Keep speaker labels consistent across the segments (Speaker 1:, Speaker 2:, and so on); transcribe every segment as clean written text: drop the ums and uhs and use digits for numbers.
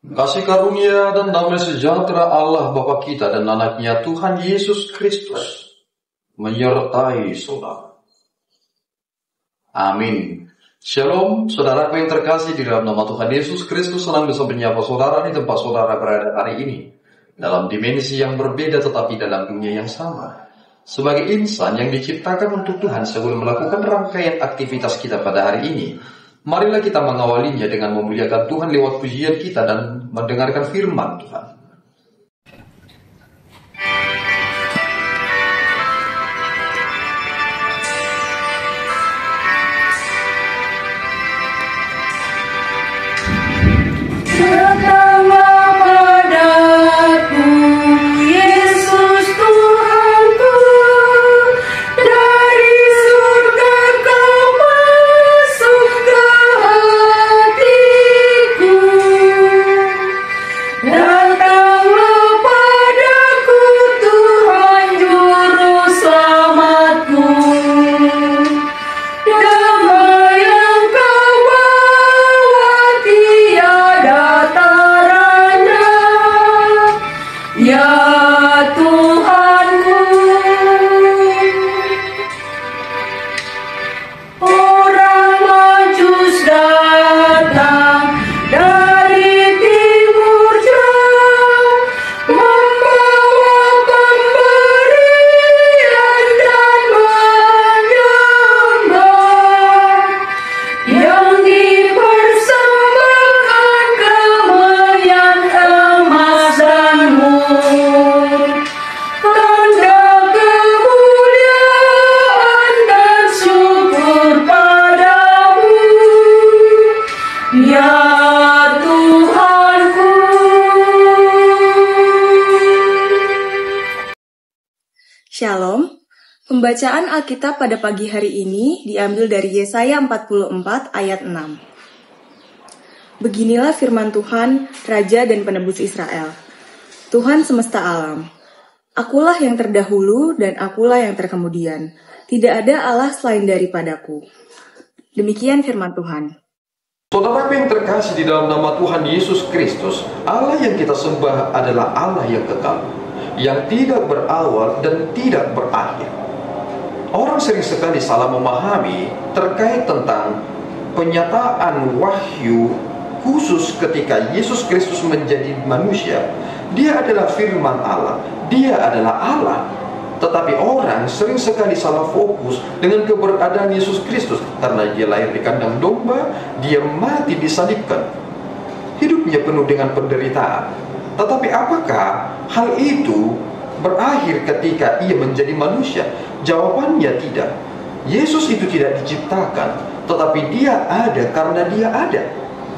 Speaker 1: Kasih karunia dan damai sejahtera Allah Bapa kita dan anaknya Tuhan Yesus Kristus menyertai saudara. Amin. Shalom, saudaraku yang terkasih di dalam nama Tuhan Yesus Kristus. Senang bisa menyapa saudara di tempat saudara berada hari ini, dalam dimensi yang berbeda tetapi dalam dunia yang sama. Sebagai insan yang diciptakan untuk Tuhan, sebelum melakukan rangkaian aktivitas kita pada hari ini, marilah kita mengawalinya dengan memuliakan Tuhan lewat pujian kita dan mendengarkan firman Tuhan.
Speaker 2: Shalom. Pembacaan Alkitab pada pagi hari ini diambil dari Yesaya 44 ayat 6. Beginilah firman Tuhan, Raja dan Penebus Israel. Tuhan semesta alam. Akulah yang terdahulu dan akulah yang terkemudian. Tidak ada Allah selain daripadaku. Demikian firman Tuhan.
Speaker 1: Saudara yang terkasih di dalam nama Tuhan Yesus Kristus, Allah yang kita sembah adalah Allah yang kekal, yang tidak berawal dan tidak berakhir. Orang sering sekali salah memahami terkait tentang penyataan wahyu khusus ketika Yesus Kristus menjadi manusia. Dia adalah firman Allah, dia adalah Allah. Tetapi orang sering sekali salah fokus dengan keberadaan Yesus Kristus, karena dia lahir di kandang domba, dia mati disalibkan, hidupnya penuh dengan penderitaan. Tetapi apakah hal itu berakhir ketika ia menjadi manusia? Jawabannya tidak. Yesus itu tidak diciptakan, tetapi dia ada karena dia ada.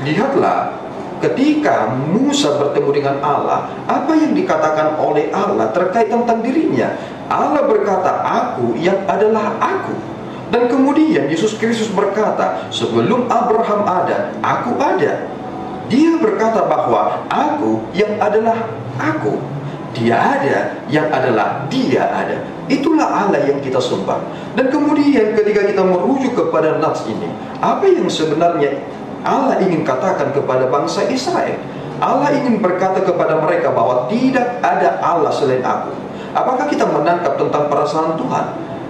Speaker 1: Lihatlah, ketika Musa bertemu dengan Allah, apa yang dikatakan oleh Allah terkait tentang dirinya? Allah berkata, aku yang adalah aku. Dan kemudian Yesus Kristus berkata, sebelum Abraham ada, aku ada. Dia berkata bahwa aku yang adalah aku. Dia ada yang adalah dia ada. Itulah Allah yang kita sembah. Dan kemudian ketika kita merujuk kepada nats ini, apa yang sebenarnya Allah ingin katakan kepada bangsa Israel? Allah ingin berkata kepada mereka bahwa tidak ada Allah selain aku. Apakah kita menangkap tentang perasaan Tuhan?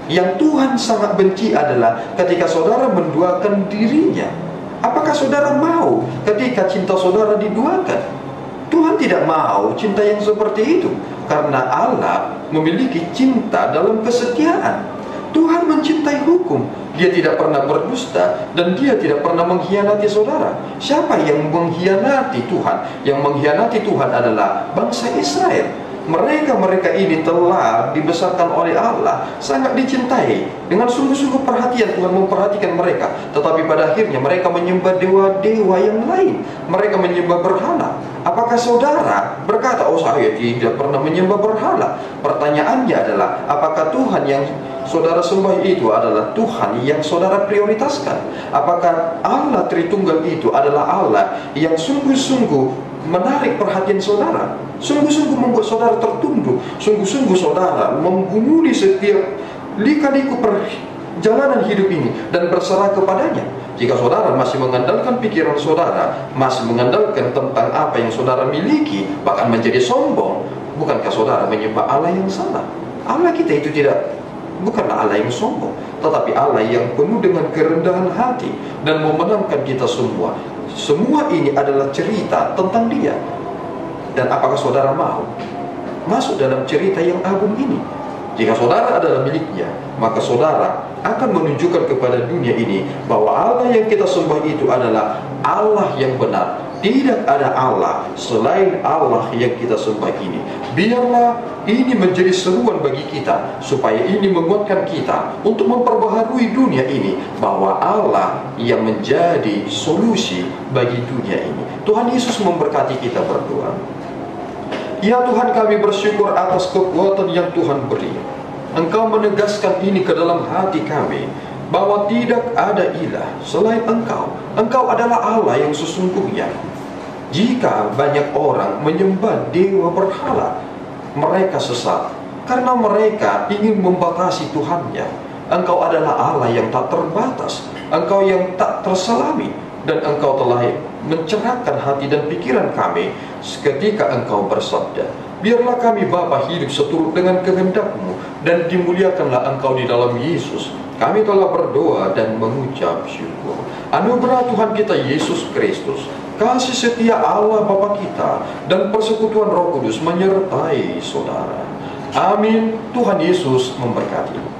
Speaker 1: Yang Tuhan sangat benci adalah ketika saudara menduakan dirinya. Apakah saudara mau ketika cinta saudara diduakan? Tuhan tidak mau cinta yang seperti itu, karena Allah memiliki cinta dalam kesetiaan. Tuhan mencintai hukum. Dia tidak pernah berdusta dan dia tidak pernah mengkhianati saudara. Siapa yang mengkhianati Tuhan? Yang mengkhianati Tuhan adalah bangsa Israel. Mereka ini telah dibesarkan oleh Allah, sangat dicintai. Dengan sungguh-sungguh perhatian Tuhan memperhatikan mereka. Tetapi pada akhirnya mereka menyembah dewa-dewa yang lain. Mereka menyembah berhala. Apakah saudara berkata, oh saya tidak pernah menyembah berhala? Pertanyaannya adalah, apakah Tuhan yang saudara sembah itu adalah Tuhan yang saudara prioritaskan? Apakah Allah Tritunggal itu adalah Allah yang sungguh-sungguh menarik perhatian saudara, sungguh-sungguh membuat saudara tertunduk, sungguh-sungguh saudara menggumuli setiap lika-liku jalanan hidup ini dan berserah kepadanya. Jika saudara masih mengandalkan pikiran saudara, masih mengandalkan tentang apa yang saudara miliki, bahkan menjadi sombong, bukankah saudara menyembah Allah yang salah? Allah kita itu bukanlah Allah yang sombong, tetapi Allah yang penuh dengan kerendahan hati dan memenangkan kita semua. Semua ini adalah cerita tentang Dia. Dan apakah saudara mau masuk dalam cerita yang agung ini? Jika saudara adalah miliknya, maka saudara akan menunjukkan kepada dunia ini bahwa Allah yang kita sembah itu adalah Allah yang benar. Tidak ada Allah selain Allah yang kita sembah ini. Biarlah ini menjadi seruan bagi kita, supaya ini menguatkan kita untuk memperbaharui dunia ini, bahwa Allah yang menjadi solusi bagi dunia ini. Tuhan Yesus memberkati kita berdoa. Ya Tuhan, kami bersyukur atas kekuatan yang Tuhan beri. Engkau menegaskan ini ke dalam hati kami, bahwa tidak ada ilah selain Engkau. Engkau adalah Allah yang sesungguhnya. Jika banyak orang menyembah dewa berhala, mereka sesat karena mereka ingin membatasi Tuhannya. Engkau adalah Allah yang tak terbatas, Engkau yang tak terselami, dan Engkau telah mencerahkan hati dan pikiran kami ketika Engkau bersabda, biarlah kami Bapa hidup seturut dengan kehendak-Mu, dan dimuliakanlah Engkau di dalam Yesus. Kami telah berdoa dan mengucap syukur. Anugerah Tuhan kita Yesus Kristus, kasih setia Allah Bapa kita, dan persekutuan Roh Kudus menyertai saudara. Amin. Tuhan Yesus memberkati.